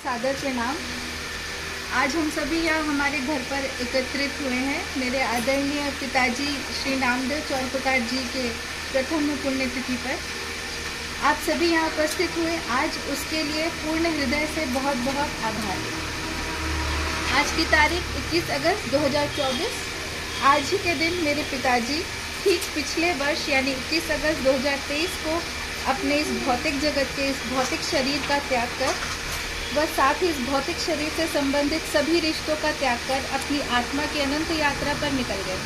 सादर प्रणाम। आज हम सभी यहाँ हमारे घर पर एकत्रित हुए हैं मेरे आदरणीय पिताजी श्री नामदेव चौरपकार जी के प्रथम पुण्यतिथि पर। आप सभी यहाँ उपस्थित हुए, आज उसके लिए पूर्ण हृदय से बहुत बहुत आभार। आज की तारीख 21 अगस्त 2024। आज ही के दिन मेरे पिताजी ठीक पिछले वर्ष यानी 21 अगस्त 2023 को अपने इस भौतिक जगत के इस भौतिक शरीर का त्याग कर व साथ ही इस भौतिक शरीर से संबंधित सभी रिश्तों का त्याग कर अपनी आत्मा की अनंत यात्रा पर निकल गए।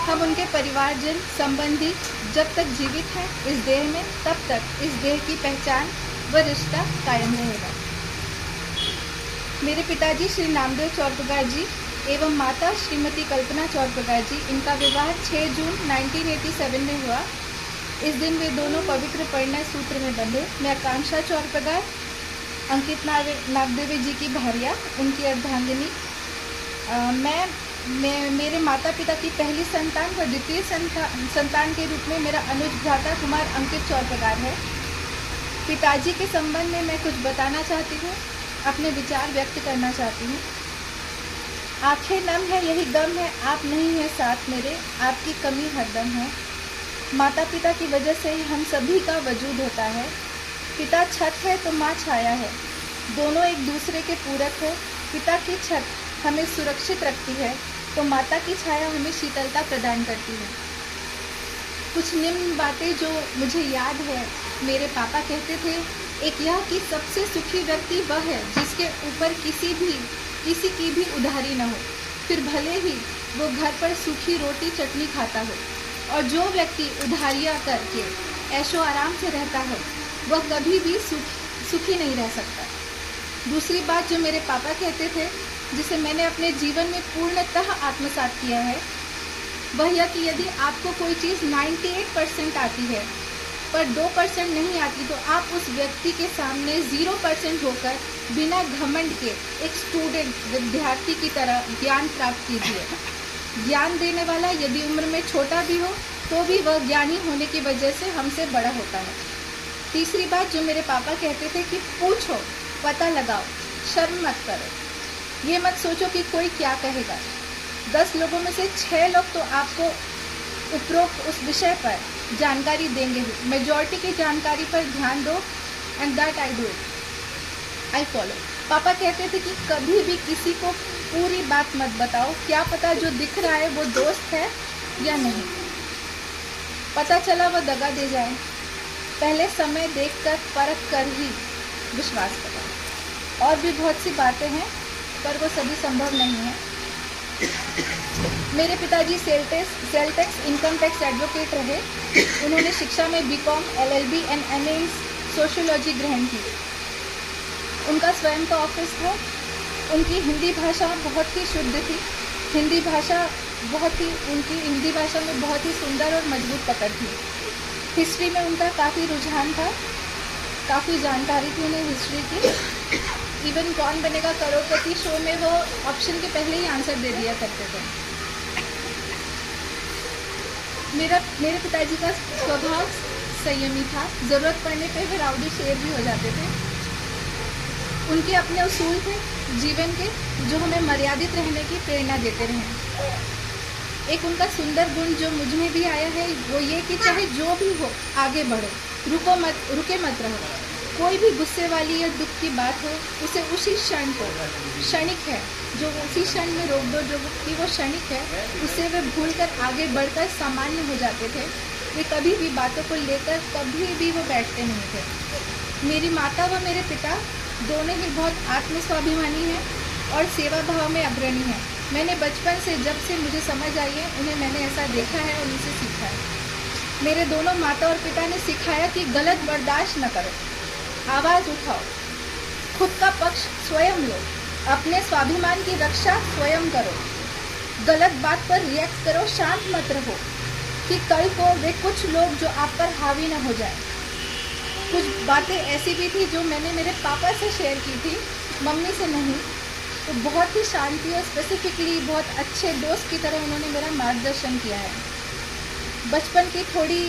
हम उनके परिवारजन संबंधी जब तक जीवित हैं इस देह में, तब तक इस देह की पहचान व रिश्ता कायम रहेगा। मेरे पिताजी श्री नामदेव चौरपकार जी एवं माता श्रीमती कल्पना चौरपकार जी, इनका विवाह 6 जून 1987 में हुआ। इस दिन वे दोनों पवित्र परिणय सूत्र में बंधे। मैं आकांक्षा चौरपकार, अंकित नागदेवी जी की भार्या, उनकी अर्धांगिनी। मैं मेरे माता पिता की पहली संतान व द्वितीय संतान के रूप में मेरा अनुज भ्राता कुमार अंकित चौरपकार है। पिताजी के संबंध में मैं कुछ बताना चाहती हूँ, अपने विचार व्यक्त करना चाहती हूँ। आंखें नम है यही गम है, आप नहीं है साथ मेरे, आपकी कमी हरदम है। माता पिता की वजह से ही हम सभी का वजूद होता है। पिता छत है तो माँ छाया है, दोनों एक दूसरे के पूरक है। पिता की छत हमें सुरक्षित रखती है तो माता की छाया हमें शीतलता प्रदान करती है। कुछ निम्न बातें जो मुझे याद है, मेरे पापा कहते थे, एक यह कि सबसे सुखी व्यक्ति वह है जिसके ऊपर किसी की भी उधारी न हो, फिर भले ही वो घर पर सूखी रोटी चटनी खाता हो। और जो व्यक्ति उधारियाँ करके ऐशो आराम से रहता है वह कभी भी सुखी नहीं रह सकता। दूसरी बात जो मेरे पापा कहते थे, जिसे मैंने अपने जीवन में पूर्णतः आत्मसात किया है, वह यह कि यदि आपको कोई चीज़ 98% आती है पर 2% नहीं आती तो आप उस व्यक्ति के सामने 0% होकर बिना घमंड के एक स्टूडेंट विद्यार्थी की तरह ज्ञान प्राप्त कीजिए। ज्ञान देने वाला यदि उम्र में छोटा भी हो तो भी वह ज्ञानी होने की वजह से हमसे बड़ा होता है। तीसरी बात जो मेरे पापा कहते थे कि पूछो, पता लगाओ, शर्म मत करो। ये मत सोचो कि कोई क्या कहेगा। 10 लोगों में से 6 लोग तो आपको उपरोक्त उस विषय पर जानकारी देंगे ही। मेजॉरिटी की जानकारी पर ध्यान दो, and that I do it, I follow. पापा कहते थे कि कभी भी किसी को पूरी बात मत बताओ, क्या पता जो दिख रहा है वो दोस्त है या नहीं, पता चला वो दगा दे जाए। पहले समय देखकर परख कर ही विश्वास करो। और भी बहुत सी बातें हैं पर वो सभी संभव नहीं है। मेरे पिताजी sale tax income tax advocate रहे। उन्होंने शिक्षा में BCom, LLB and MA in sociology ग्रहण की। उनका स्वयं का ऑफिस था। उनकी हिंदी भाषा बहुत ही शुद्ध थी। उनकी हिंदी भाषा में बहुत ही सुंदर और मजबूत पकड़ थी। हिस्ट्री में उनका काफ़ी रुझान था, काफ़ी जानकारी थी उन्हें हिस्ट्री की। इवन कौन बनेगा करोड़पति शो में वो ऑप्शन के पहले ही आंसर दे दिया करते थे। मेरे पिताजी का स्वभाव संयमी था। ज़रूरत पड़ने पे वे राउडी शेर भी हो जाते थे। उनके अपने उसूल थे जीवन के जो हमें मर्यादित रहने की प्रेरणा देते रहे। एक उनका सुंदर गुण जो मुझ में भी आया है वो ये कि चाहे जो भी हो आगे बढ़ो, रुके मत रहो। कोई भी गुस्से वाली या दुख की बात हो उसे उसी क्षण को, क्षणिक है जो उसी क्षण में रोक दो, जो कि वो क्षणिक है, उसे वे भूल कर आगे बढ़कर सामान्य हो जाते थे। वे कभी भी बातों को लेकर कभी भी वो बैठते नहीं थे। मेरी माता व मेरे पिता दोनों ही बहुत आत्मस्वाभिमानी हैं और सेवा भाव में अग्रणी हैं। मैंने बचपन से, जब से मुझे समझ आई है, उन्हें मैंने ऐसा देखा है और उनसे सीखा है। मेरे दोनों माता और पिता ने सिखाया कि गलत बर्दाश्त न करो, आवाज़ उठाओ, खुद का पक्ष स्वयं लो, अपने स्वाभिमान की रक्षा स्वयं करो, गलत बात पर रिएक्ट करो, शांत मत रहो कि कल को वे कुछ लोग जो आप पर हावी न हो जाए। कुछ बातें ऐसी भी थी जो मैंने मेरे पापा से शेयर की थी, मम्मी से नहीं। तो बहुत ही शांति और स्पेसिफिकली बहुत अच्छे दोस्त की तरह उन्होंने मेरा मार्गदर्शन किया है। बचपन की थोड़ी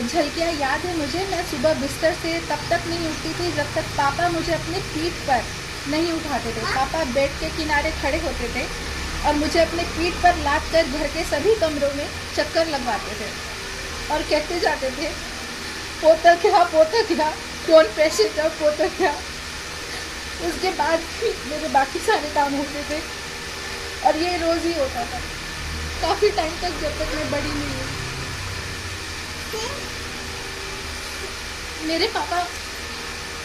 झलकियाँ याद है मुझे। मैं सुबह बिस्तर से तब तक नहीं उठती थी जब तक पापा मुझे अपनी पीठ पर नहीं उठाते थे। पापा बेड के किनारे खड़े होते थे और मुझे अपने पीठ पर लाद कर घर के सभी कमरों में चक्कर लगवाते थे और कहते जाते थे, पोता क्या, डोंट प्रेस इट अप, पोता क्या। उसके बाद भी मेरे बाकी सारे काम होते थे और ये रोज़ ही होता था काफ़ी टाइम तक, जब तक मैं बड़ी नहीं हुई। मेरे पापा,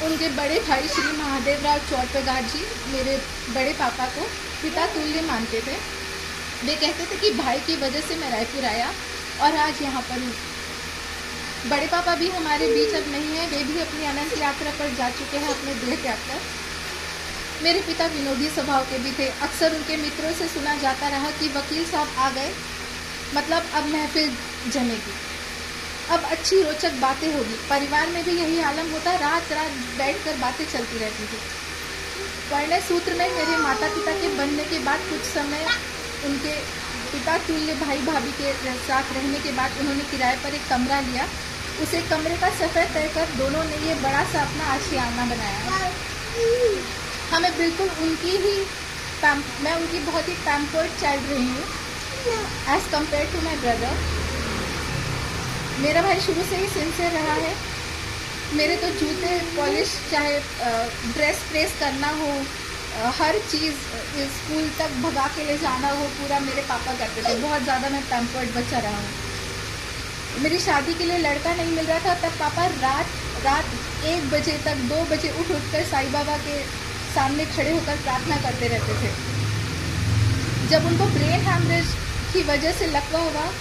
उनके बड़े भाई श्री महादेवराव चौरप्रगार जी मेरे बड़े पापा को पिता तुल्य मानते थे। वे कहते थे कि भाई की वजह से मैं रायपुर आया और आज यहाँ पर हूँ। बड़े पापा भी हमारे बीच अब नहीं है, वे भी अपनी अनंत यात्रा पर जा चुके हैं अपने देह त्याग कर। मेरे पिता विनोदी स्वभाव के भी थे। अक्सर उनके मित्रों से सुना जाता रहा कि वकील साहब आ गए, मतलब अब महफिल जमेगी, अब अच्छी रोचक बातें होगी। परिवार में भी यही आलम होता, रात रात बैठकर बातें चलती रहती थी। परिणय सूत्र में मेरे माता पिता के बनने के बाद कुछ समय उनके पिता तुल्य भाई भाभी के साथ रहने के बाद उन्होंने किराए पर एक कमरा लिया। उसे कमरे का सफ़र तय कर दोनों ने ये बड़ा सा अपना आशियाना बनाया। हमें बिल्कुल उनकी ही मैं उनकी बहुत ही पैम्पर्ड चाइल्ड रही हूँ as compare to my brother. मेरा भाई शुरू से ही सिंसियर रहा है। मेरे तो जूते पॉलिश, चाहे ड्रेस प्रेस करना हो, हर चीज़ स्कूल तक भगा के ले जाना हो, पूरा मेरे पापा करते थे। बहुत ज़्यादा मैं पैम्पर्ड बच्चा रहा हूँ। मेरी शादी के लिए लड़का नहीं मिल रहा था, तब पापा रात 1 बजे तक 2 बजे उठ कर साईं बाबा के सामने खड़े होकर प्रार्थना करते रहते थे। जब उनको ब्रेन हैमरेज की वजह से लकवा हुआ,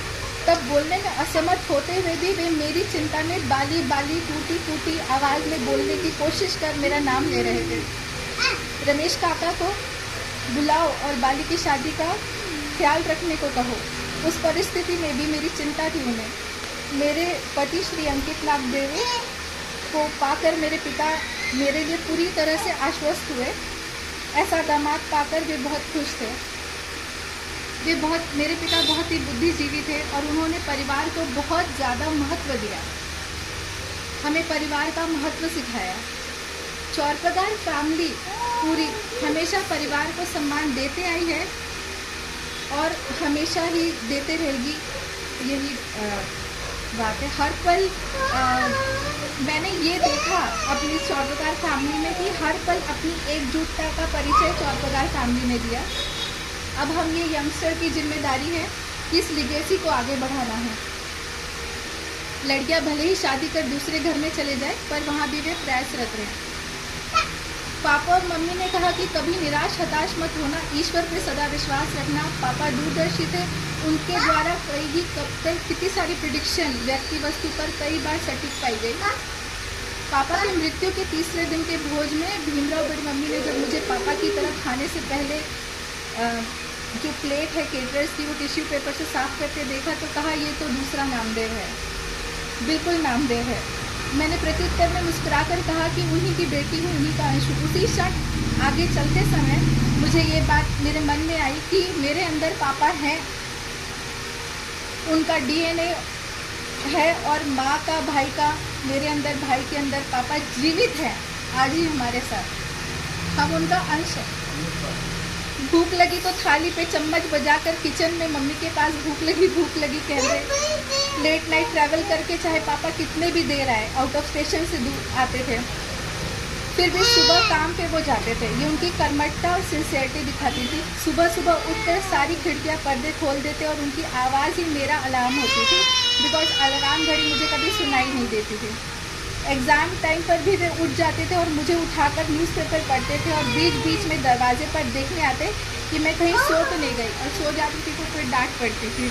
तब बोलने में असमर्थ होते हुए भी वे मेरी चिंता में बाली बाली टूटी फूटी आवाज़ में बोलने की कोशिश कर मेरा नाम ले रहे थे। रमेश काका को बुलाओ और बाली की शादी का ख्याल रखने को कहो। उस परिस्थिति में भी मेरी चिंता थी उन्हें। मेरे पति श्री अंकित नागदेव को पाकर मेरे पिता मेरे लिए पूरी तरह से आश्वस्त हुए। ऐसा दामाद पाकर वे बहुत खुश थे। मेरे पिता बहुत ही बुद्धिजीवी थे और उन्होंने परिवार को बहुत ज़्यादा महत्व दिया, हमें परिवार का महत्व सिखाया। चौरप्रगार फैमिली पूरी हमेशा परिवार को सम्मान देते आई है और हमेशा ही देते रहेगी, यही बात है। हर पल मैंने ये देखा अपनी चौरप्रगार फैमिली में कि हर पल अपनी एकजुटता का परिचय चौरप्रगार फैमिली ने दिया। अब हम ये यंगस्टर की जिम्मेदारी है कि इस लिगेसी को आगे बढ़ाना है। लड़कियां भले ही शादी कर दूसरे घर में चले जाए, पर वहाँ भी वे प्रयासरत रहे। पापा और मम्मी ने कहा कि कभी निराश हताश मत होना, ईश्वर पे सदा विश्वास रखना। पापा दूरदर्शी थे, उनके द्वारा कई कितनी सारी प्रिडिक्शन व्यक्ति वस्तु पर कई बार सटीक पाई गई। पापा की मृत्यु के तीसरे दिन के भोज में भीमराव बड़ी मम्मी ने जब मुझे पापा की तरफ खाने से पहले जो प्लेट है केटरर्स की वो टिश्यू पेपर से साफ करके देखा तो कहा, ये तो दूसरा नामदेव है, बिल्कुल नामदेव है। मैंने प्रत्युत्तर में मुस्कुराकर कहा कि उन्हीं की बेटी हूँ, उन्हीं का अंश हूँ। उसी क्षण आगे चलते समय मुझे ये बात मेरे मन में आई कि मेरे अंदर पापा हैं, उनका डीएनए है और माँ का, भाई का, मेरे अंदर, भाई के अंदर पापा जीवित हैं आज ही हमारे साथ, हम उनका अंश है। भूख लगी तो थाली पे चम्मच बजाकर किचन में मम्मी के पास भूख लगी कह रहे। लेट नाइट ट्रैवल करके चाहे पापा कितने भी देर आए, आउट ऑफ स्टेशन से दूर आते थे, फिर भी सुबह काम पे वो जाते थे। ये उनकी कर्मठता और सिंसियरिटी दिखाती थी। सुबह उठकर सारी खिड़कियां पर्दे खोल देते और उनकी आवाज़ ही मेरा अलार्म होती थी, बिकॉज अलार्म घड़ी मुझे कभी सुनाई नहीं देती थी। एग्ज़ाम टाइम पर भी वे उठ जाते थे और मुझे उठाकर न्यूज़पेपर पढ़ते थे और बीच बीच में दरवाजे पर देखने आते कि मैं कहीं सो तो नहीं गई, और सो जाती थी तो फिर डांट पड़ती थी।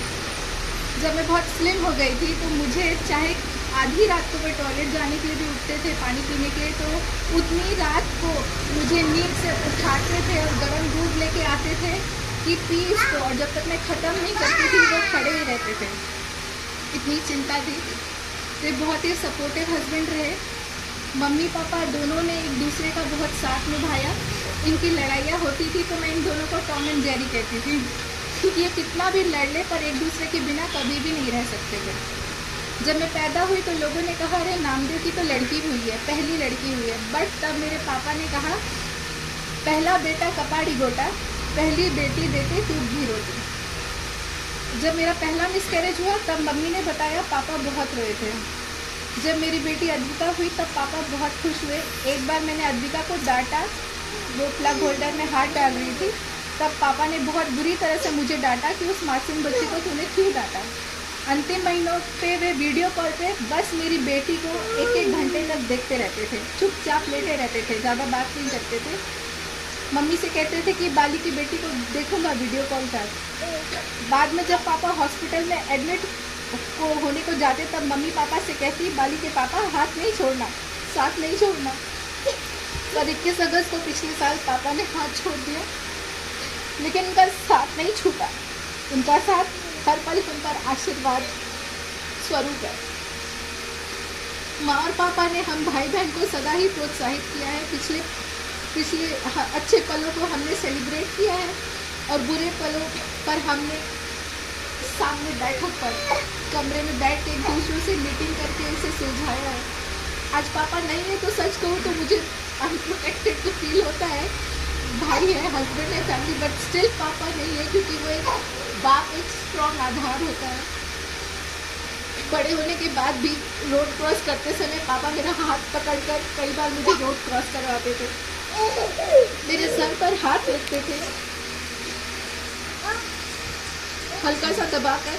जब मैं बहुत स्लिम हो गई थी तो मुझे चाहे आधी रात को वे टॉयलेट जाने के लिए भी उठते थे, पानी पीने के लिए, तो उतनी रात को मुझे नींद से उठाते थे और गर्म दूध लेके आते थे कि पी इसको, और जब तक मैं ख़त्म नहीं करती थी वो खड़े ही रहते थे। इतनी चिंता थी। वे बहुत ही सपोर्टिव हस्बैंड रहे। मम्मी पापा दोनों ने एक दूसरे का बहुत साथ निभाया। इनकी लड़ाइयाँ होती थी तो मैं इन दोनों को टॉम एंड जेरी कहती थी, क्योंकि ये कितना भी लड़ ले पर एक दूसरे के बिना कभी भी नहीं रह सकते थे। जब मैं पैदा हुई तो लोगों ने कहा, अरे नामदेव की तो लड़की हुई है, पहली लड़की हुई है। बट तब मेरे पापा ने कहा पहला बेटा कपाड़ी गोटा, पहली बेटी देते दूध घी रोटी। जब मेरा पहला मिसकैरेज हुआ तब मम्मी ने बताया पापा बहुत रोए थे। जब मेरी बेटी अद्विका हुई तब पापा बहुत खुश हुए। एक बार मैंने अद्विका को डांटा, वो प्लग होल्डर में हाथ डाल रही थी, तब पापा ने बहुत बुरी तरह से मुझे डांटा कि उस मासूम बच्ची को तूने क्यों डांटा। अंतिम महीनों पे वे वीडियो कॉल पे बस मेरी बेटी को एक एक घंटे तक देखते रहते थे, चुपचाप लेटे रहते थे, ज़्यादा बात नहीं करते थे। मम्मी से कहते थे कि बाली की बेटी को देखूंगा वीडियो कॉल पर। बाद में जब पापा हॉस्पिटल में एडमिट होने को जाते तब मम्मी पापा से कहती, बाली के पापा हाथ नहीं छोड़ना, साथ नहीं छोड़ना। पर 21 अगस्त को पिछले साल पापा ने हाथ छोड़ दिया, लेकिन उनका साथ नहीं छूटा। उनका साथ हर पल उन पर आशीर्वाद स्वरूप है। माँ और पापा ने हम भाई बहन को सदा ही प्रोत्साहित किया है। पिछले अच्छे पलों को हमने सेलिब्रेट किया है और बुरे पलों पर हमने सामने बैठक पर कमरे में बैठ के एक दूसरों से मीटिंग करके उसे सुलझाया है। आज पापा नहीं है तो सच कहूँ तो मुझे अनप्रोटेक्टेड तो फील होता है। भाई है, हस्बैंड है, फैमिली, बट स्टिल पापा नहीं है, क्योंकि वो एक बाप एक स्ट्रॉन्ग आधार होता है। बड़े होने के बाद भी रोड क्रॉस करते समय पापा मेरा हाथ पकड़कर कई बार मुझे रोड क्रॉस करवाते थे, मेरे सर पर हाथ रखते थे, हल्का सा दबाकर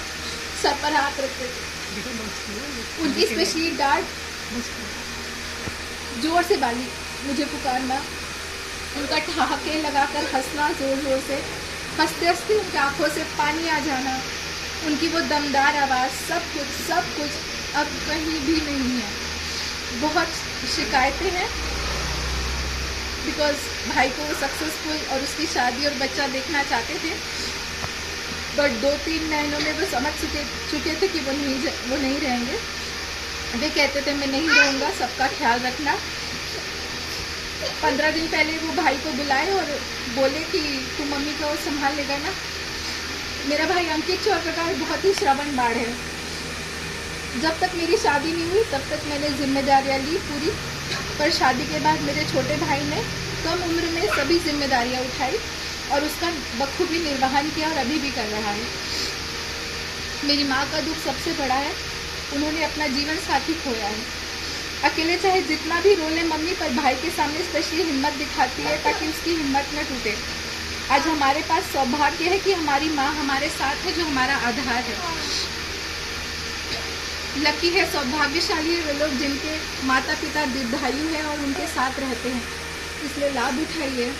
सर पर हाथ रखते थे। उनकी स्पेशली डांट, जोर से बाली मुझे पुकारना, उनका ठहाके लगाकर हंसना जोर जोर से, हंसते हंसते उनकी आंखों से पानी आ जाना, उनकी वो दमदार आवाज़, सब कुछ अब कहीं भी नहीं है। बहुत शिकायतें हैं बिकॉज भाई को सक्सेसफुल और उसकी शादी और बच्चा देखना चाहते थे, बट 2-3 महीनों में वो समझ चुके थे कि वो नहीं रहेंगे। वे कहते थे मैं नहीं रहूँगा, सबका ख्याल रखना। 15 दिन पहले वो भाई को बुलाए और बोले कि तू मम्मी को संभाल लेगा ना। मेरा भाई अंकित चौर प्रकार बहुत ही श्रवण बाढ़ है। जब तक मेरी शादी नहीं हुई तब तक मैंने जिम्मेदारियाँ ली पूरी, पर शादी के बाद मेरे छोटे भाई ने कम उम्र में सभी जिम्मेदारियाँ उठाई और उसका बखूबी निर्वहन किया और अभी भी कर रहा है। मेरी माँ का दुख सबसे बड़ा है, उन्होंने अपना जीवन साथी खोया है। अकेले चाहे जितना भी रोले मम्मी, पर भाई के सामने स्पेशली हिम्मत दिखाती है ताकि उसकी हिम्मत न टूटे। आज हमारे पास सौभाग्य है कि हमारी माँ हमारे साथ है, जो हमारा आधार है। लकी है, सौभाग्यशाली है वे लोग जिनके माता पिता दीर्घायु हैं और उनके साथ रहते हैं, इसलिए लाभ उठाइए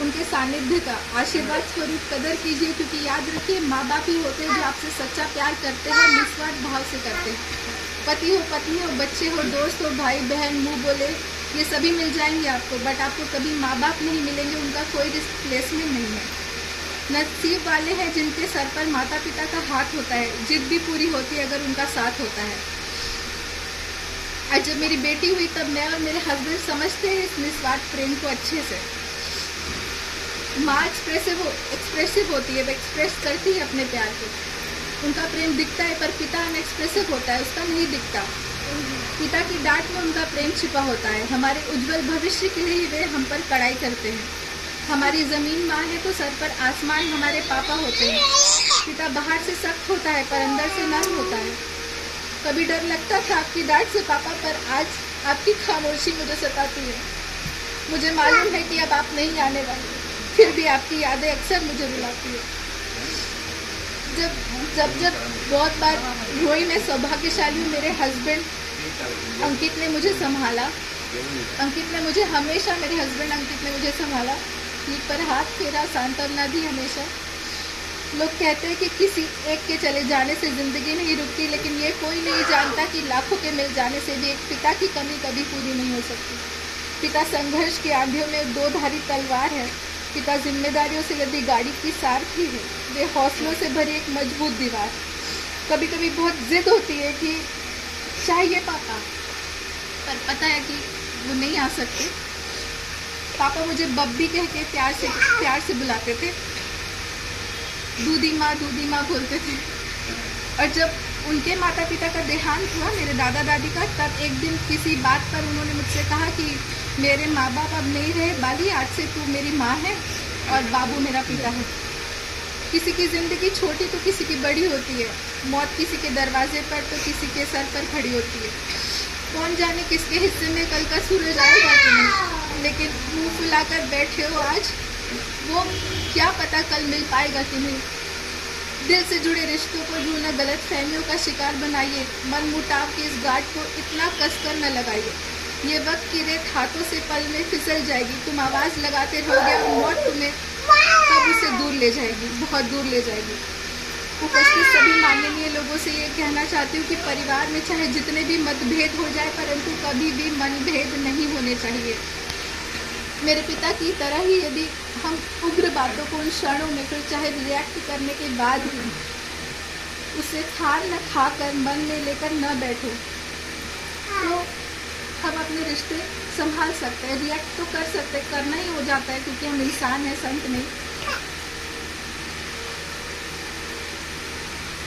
उनके सानिध्य का। आशीर्वाद स्वरूप कदर कीजिए, क्योंकि याद रखिए माँ बाप ही होते हैं जो आपसे सच्चा प्यार करते हैं, निस्वार्थ भाव से करते हैं। पति हो, पत्नी हो, बच्चे हो, दोस्त हो, भाई बहन, मुँह बोले, ये सभी मिल जाएंगे आपको, बट आपको कभी माँ बाप नहीं मिलेंगे, उनका कोई रिप्लेसमेंट नहीं है। नसीब वाले हैं जिनके सर पर माता पिता का हाथ होता है, जिद भी पूरी होती है अगर उनका साथ होता है। आज जब मेरी बेटी हुई तब मैं और मेरे हस्बैंड समझते हैं इस निस्वार्थ प्रेम को अच्छे से। माँ एक्सप्रेसिव होती है, वो एक्सप्रेस करती है अपने प्यार को, उनका प्रेम दिखता है, पर पिता अनएक्सप्रेसिव होता है, उसका नहीं दिखता। पिता की डांट में उनका प्रेम छिपा होता है। हमारे उज्जवल भविष्य के लिए वे हम पर कड़ाई करते हैं। हमारी ज़मीन माँ है तो सर पर आसमान हमारे पापा होते हैं। पिता बाहर से सख्त होता है पर अंदर से नर्म होता है। कभी डर लगता था आपकी डांट से पापा, पर आज आपकी खामोशी मुझे सताती है। मुझे मालूम है कि अब आप नहीं आने वाले, फिर भी आपकी यादें अक्सर मुझे रुलाती है। जब बहुत बार रोई, मैं सौभाग्यशाली हूँ, मेरे हस्बैंड अंकित ने मुझे संभाला। अंकित ने मुझे हमेशा, मेरे हस्बैंड अंकित ने मुझे संभाला, पीठ पर हाथ फेरा, सांत्वना दी हमेशा। लोग कहते हैं कि किसी एक के चले जाने से ज़िंदगी नहीं रुकती, लेकिन ये कोई नहीं जानता कि लाखों के मिल जाने से भी एक पिता की कमी कभी पूरी नहीं हो सकती। पिता संघर्ष की आंधियों में दो धारी तलवार है। पिता जिम्मेदारियों से लदी गाड़ी की सारथी है, वे हौसलों से भरी एक मजबूत दीवार। कभी कभी बहुत जिद होती है कि चाहिए पापा, पर पता है कि वो नहीं आ सकते। पापा मुझे बब्बी कह के प्यार से बुलाते थे, दूधी माँ बोलते थे। और जब उनके माता पिता का देहांत हुआ, मेरे दादा दादी का, तब एक दिन किसी बात पर उन्होंने मुझसे कहा कि मेरे माँ बाप अब नहीं रहे, डाली, आज से तू मेरी माँ है और बाबू मेरा पिता है। किसी की ज़िंदगी छोटी तो किसी की बड़ी होती है। मौत किसी के दरवाजे पर तो किसी के सर पर खड़ी होती है। कौन जाने किसके हिस्से में कल का सूरज आएगा कि नहीं, लेकिन मुंह फुलाकर बैठे हो आज, वो क्या पता कल मिल पाएगा कि नहीं। दिल से जुड़े रिश्तों को ढूंढना गलत फहमियों का शिकार बनाइए। मन मुटाव की इस गांठ को इतना कसकर न लगाइए। ये वक्त की रेत हाथों से पल में फिसल जाएगी। तुम आवाज़ लगाते रहोगे और मौत तुम्हें कब उसे दूर ले जाएगी, बहुत दूर ले जाएगी। उपस्थित सभी माननीय लोगों से ये कहना चाहती हूँ कि परिवार में चाहे जितने भी मतभेद हो जाए, परंतु कभी भी मनभेद नहीं होने चाहिए। मेरे पिता की तरह ही यदि हम उग्र बातों को उन क्षणों में फिर चाहे रिएक्ट करने के बाद भी उसे खार न खाकर मन में लेकर न बैठो, तो हम अपने रिश्ते संभाल सकते हैं। रिएक्ट तो कर सकते, करना ही हो जाता है क्योंकि हम इंसान हैं, संत नहीं।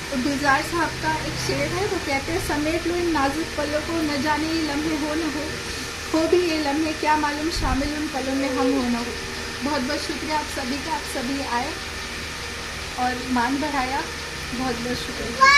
तो गुलजार साहब का एक शेर है, वो कहते हैं, समेट लो इन नाजुक पलों को, न जाने ये लम्हे हो न हो भी ये लम्हे, क्या मालूम शामिल उन पलों में हम हो न हो। बहुत बहुत शुक्रिया आप सभी का, आप सभी आए और मान बढ़ाया। बहुत बहुत शुक्रिया।